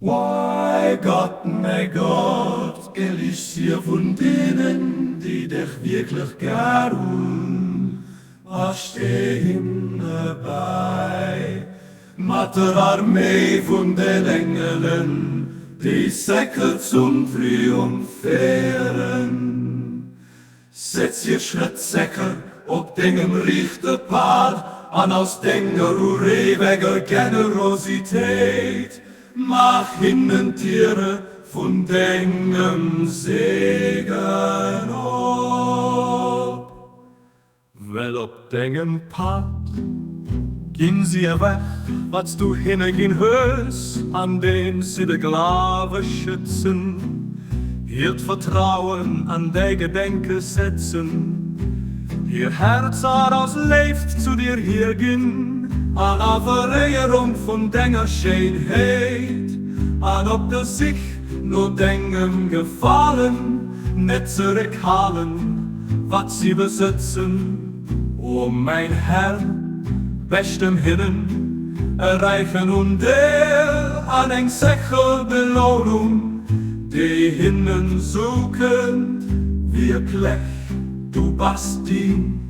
Why Gott, mein Gott, gell ich hier von denen, die dich wirklich gern was stehen dabei. Matter Armee von den Engeln, die säckert zum Triumphieren. Setz ihr Schritt säcker, ob dengem richte Pfad, an aus denger ewiger Generosität. Mach hinnen Tiere von dengem Segen ob. Well ob dengem Pfad gehen sie weg, was du hingehen hörst, an den sie de Glave schützen. Ihr Vertrauen an der Gedenke setzen, ihr Herz daraus lebt zu dir hiergin, an a Verehrung von denger Schönheit, an ob das sich nur dengem gefallen, net zurückhalten, was sie besitzen. O mein Herr, bestem Hinnen erreichen und der an eng Sechel Belohnung, die hinnen suchen, wirklich du Bastin,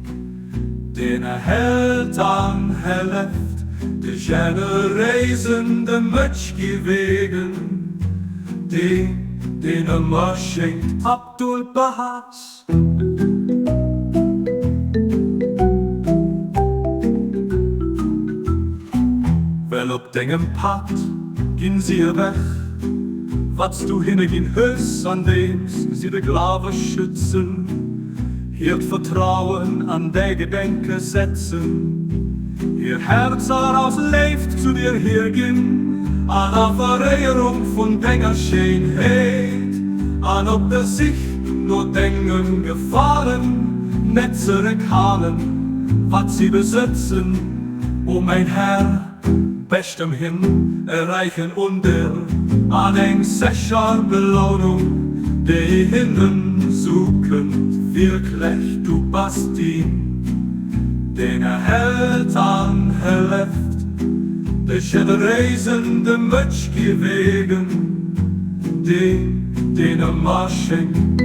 den erhält an Helft, die jene reisende Mötschki wegen, den immer schenkt Abdul Bahas. Well ob dengem Pad gehen sie weg, was du hingehen hörst, an dem sie de Glave schützen, ihr Vertrauen an der Gedenke setzen, ihr Herz daraus lebt zu dir hiergin, an a Verehrung von denger Schönheit, an ob das sich nur dengem gefallen, net zurückhalten, was sie besitzen. O mein Herr, bestem hin erreichen unter an eng secher Belohnung, die hinnen suchen, wirklich du Bastin, den erhält an Helft, de reisende Mötschki wegen, den immer schenkt